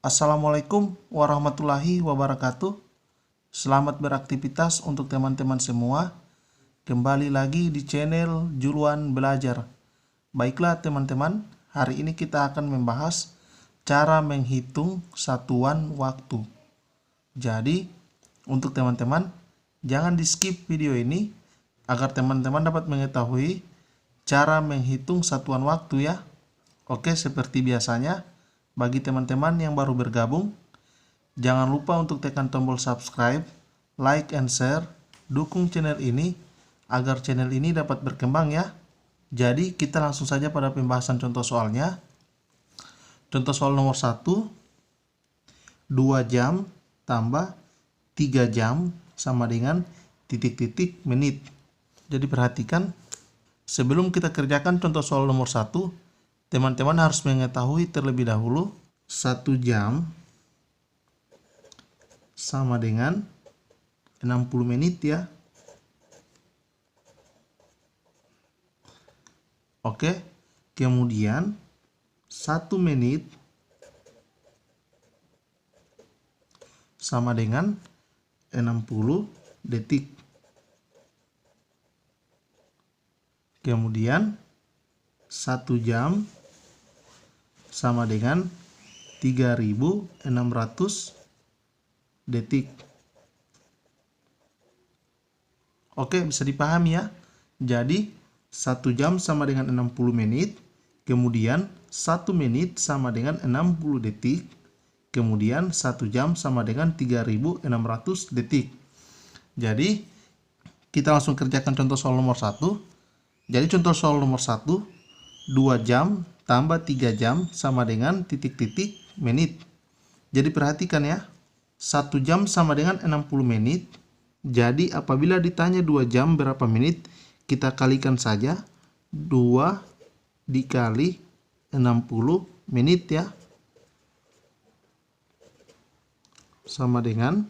Assalamualaikum warahmatullahi wabarakatuh. Selamat beraktivitas untuk teman-teman semua. Kembali lagi di channel Juluan Belajar. Baiklah teman-teman, hari ini kita akan membahas cara menghitung satuan waktu. Jadi, untuk teman-teman, jangan di skip video ini agar teman-teman dapat mengetahui cara menghitung satuan waktu ya. Oke, seperti biasanya, bagi teman-teman yang baru bergabung, jangan lupa untuk tekan tombol subscribe, like and share, dukung channel ini agar channel ini dapat berkembang ya. Jadi kita langsung saja pada pembahasan contoh soalnya. Contoh soal nomor 1, 2 jam tambah 3 jam sama dengan titik-titik menit. Jadi perhatikan, sebelum kita kerjakan contoh soal nomor 1, teman-teman harus mengetahui terlebih dahulu 1 jam sama dengan 60 menit ya. Oke, kemudian 1 menit sama dengan 60 detik. Kemudian 1 jam sama dengan 3600 detik. Oke, bisa dipahami ya. Jadi 1 jam sama dengan 60 menit, kemudian 1 menit sama dengan 60 detik, kemudian 1 jam sama dengan 3600 detik. Jadi kita langsung kerjakan contoh soal nomor 1. Jadi contoh soal nomor 1, 2 jam tambah 3 jam sama dengan titik-titik menit. Jadi perhatikan ya, 1 jam sama dengan 60 menit. Jadi apabila ditanya 2 jam berapa menit, kita kalikan saja 2 dikali 60 menit ya. Sama dengan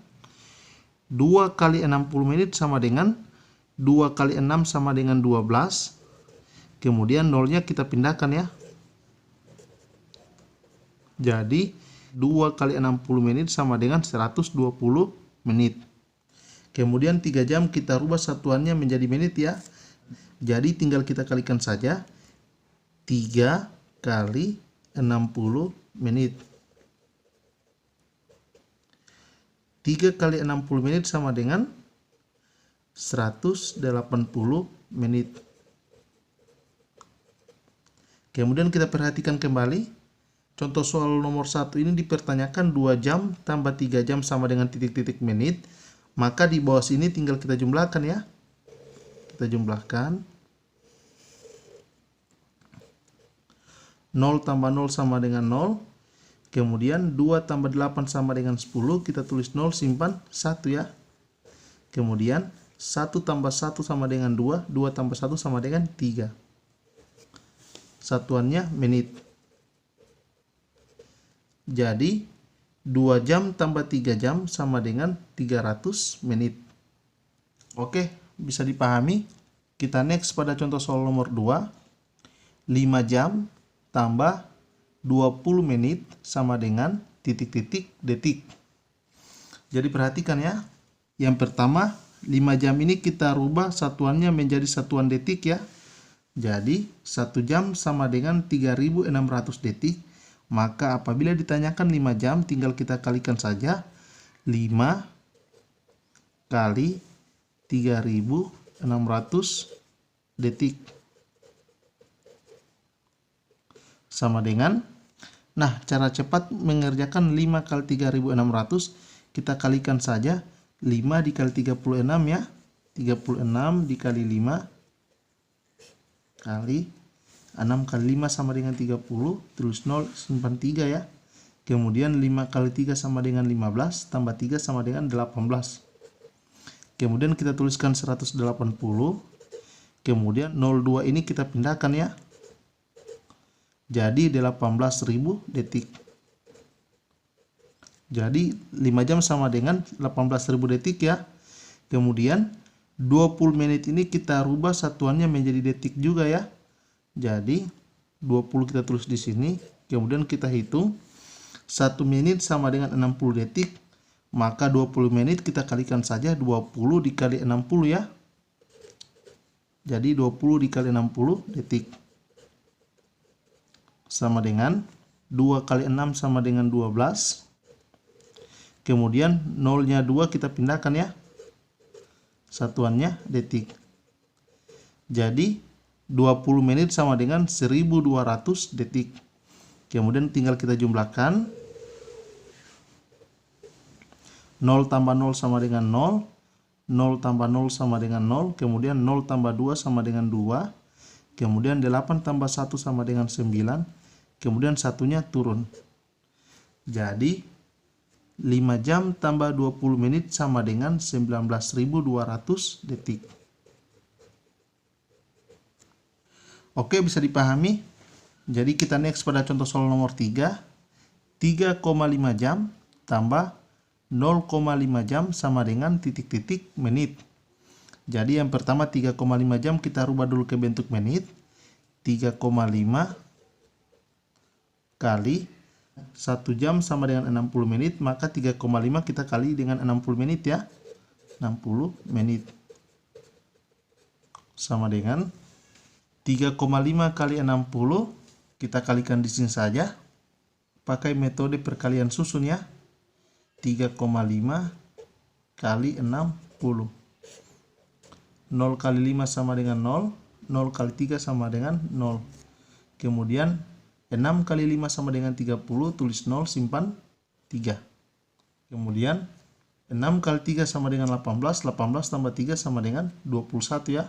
2 kali 60 menit sama dengan 2 kali 6 sama dengan 12. Kemudian nolnya kita pindahkan ya. Jadi 2 kali 60 menit sama dengan 120 menit. Kemudian 3 jam kita rubah satuannya menjadi menit ya. Jadi tinggal kita kalikan saja 3 kali 60 menit. 3 kali 60 menit sama dengan 180 menit. Kemudian kita perhatikan kembali. Contoh soal nomor 1 ini dipertanyakan 2 jam tambah 3 jam sama dengan titik-titik menit. Maka di bawah sini tinggal kita jumlahkan ya. Kita jumlahkan. 0 tambah 0 sama dengan 0. Kemudian 2 tambah 8 sama dengan 10. Kita tulis 0, simpan 1 ya. Kemudian 1 tambah 1 sama dengan 2. 2 tambah 1 sama dengan 3. Satuannya menit. Jadi 2 jam tambah 3 jam sama dengan 300 menit. Oke, bisa dipahami. Kita next pada contoh soal nomor 2. 5 jam tambah 20 menit sama dengan titik-titik detik. Jadi perhatikan ya. Yang pertama, 5 jam ini kita rubah satuannya menjadi satuan detik ya. Jadi 1 jam sama dengan 3600 detik. Maka apabila ditanyakan 5 jam, tinggal kita kalikan saja 5 kali 3600 detik. Sama dengan, nah cara cepat mengerjakan 5 kali 3600, kita kalikan saja 5 dikali 36 ya. 36 dikali 5 kali 6 kali 5 sama dengan 30, terus 0, simpan 3 ya. Kemudian 5 kali 3 sama dengan 15, tambah 3 sama dengan 18. Kemudian kita tuliskan 180. Kemudian 02 ini kita pindahkan ya. Jadi 18.000 detik. Jadi 5 jam sama dengan 18.000 detik ya. Kemudian 20 menit ini kita rubah satuannya menjadi detik juga ya. Jadi 20 kita tulis di sini, kemudian kita hitung 1 menit sama dengan 60 detik. Maka 20 menit kita kalikan saja 20 dikali 60 ya. Jadi 20 dikali 60 detik. Sama dengan 2 kali 6 sama dengan 12. Kemudian nolnya 2 kita pindahkan ya. Satuannya detik. Jadi 20 menit sama dengan 1200 detik. Kemudian tinggal kita jumlahkan. 0 tambah 0 sama dengan 0. 0 tambah 0 sama dengan 0. Kemudian 0 tambah 2 sama dengan 2. Kemudian 8 tambah 1 sama dengan 9. Kemudian satunya turun. Jadi 5 jam tambah 20 menit sama dengan 19.200 detik. Oke, bisa dipahami? Jadi kita next pada contoh soal nomor 3. 3,5 jam tambah 0,5 jam sama dengan titik-titik menit. Jadi yang pertama 3,5 jam kita rubah dulu ke bentuk menit. 3,5 kali 1 jam sama dengan 60 menit. Maka 3,5 kita kali dengan 60 menit ya. 60 menit. Sama dengan 3,5 kali 60. Kita kalikan di sini saja. Pakai metode perkalian susun ya. 3,5 kali 60. 0 kali 5 sama dengan 0. 0 kali 3 sama dengan 0. Kemudian 6 kali 5 sama dengan 30. Tulis 0, simpan 3. Kemudian 6 kali 3 sama dengan 18. 18 tambah 3 sama dengan 21 ya.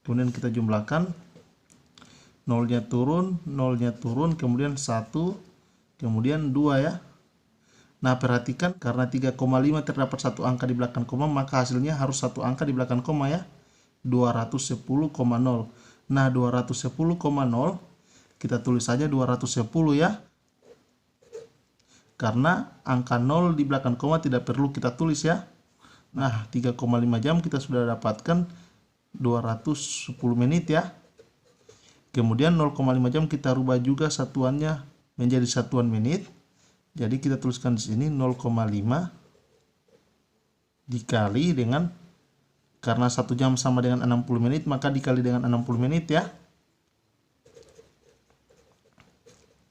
Kemudian kita jumlahkan. Nolnya turun. Kemudian 1. Kemudian 2 ya. Nah, perhatikan karena 3,5 terdapat satu angka di belakang koma, maka hasilnya harus satu angka di belakang koma ya. 210,0. Nah, 210,0 kita tulis saja 210 ya. Karena angka 0 di belakang koma tidak perlu kita tulis ya. Nah, 3,5 jam kita sudah dapatkan 210 menit ya. Kemudian 0,5 jam kita rubah juga satuannya menjadi satuan menit. Jadi kita tuliskan di sini 0,5 dikali dengan, karena 1 jam sama dengan 60 menit, maka dikali dengan 60 menit ya.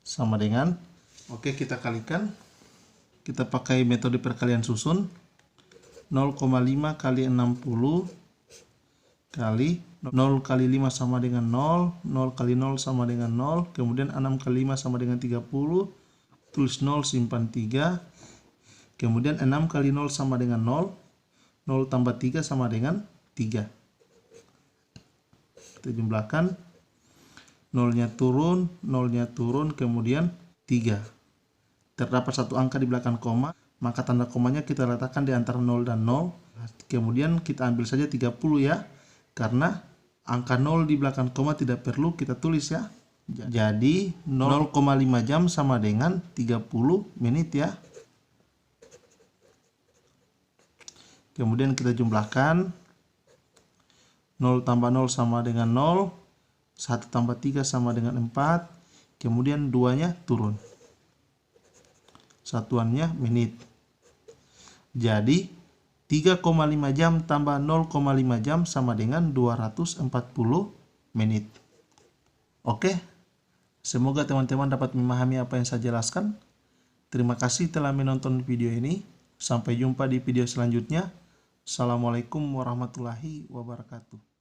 Sama dengan, oke kita kalikan. Kita pakai metode perkalian susun. 0,5 kali 60 kali 0 kali 5 sama dengan 0. 0 kali 0 sama dengan 0. Kemudian 6 kali 5 sama dengan 30. Tulis 0, simpan 3. Kemudian 6 kali 0 sama dengan 0. 0 tambah 3 sama dengan 3. Kita jumlahkan. Nolnya turun, kemudian 3. Terdapat satu angka di belakang koma, maka tanda komanya kita letakkan di antara 0 dan 0. Kemudian kita ambil saja 30 ya. Karena angka 0 di belakang koma tidak perlu kita tulis ya. Jadi 0,5 jam sama dengan 30 menit ya. Kemudian kita jumlahkan. 0 tambah 0 sama dengan 0. 1 tambah 3 sama dengan 4. Kemudian 2-nya turun. Satuannya menit. Jadi 3,5 jam tambah 0,5 jam sama dengan 240 menit. Oke. Semoga teman-teman dapat memahami apa yang saya jelaskan. Terima kasih telah menonton video ini. Sampai jumpa di video selanjutnya. Assalamualaikum warahmatullahi wabarakatuh.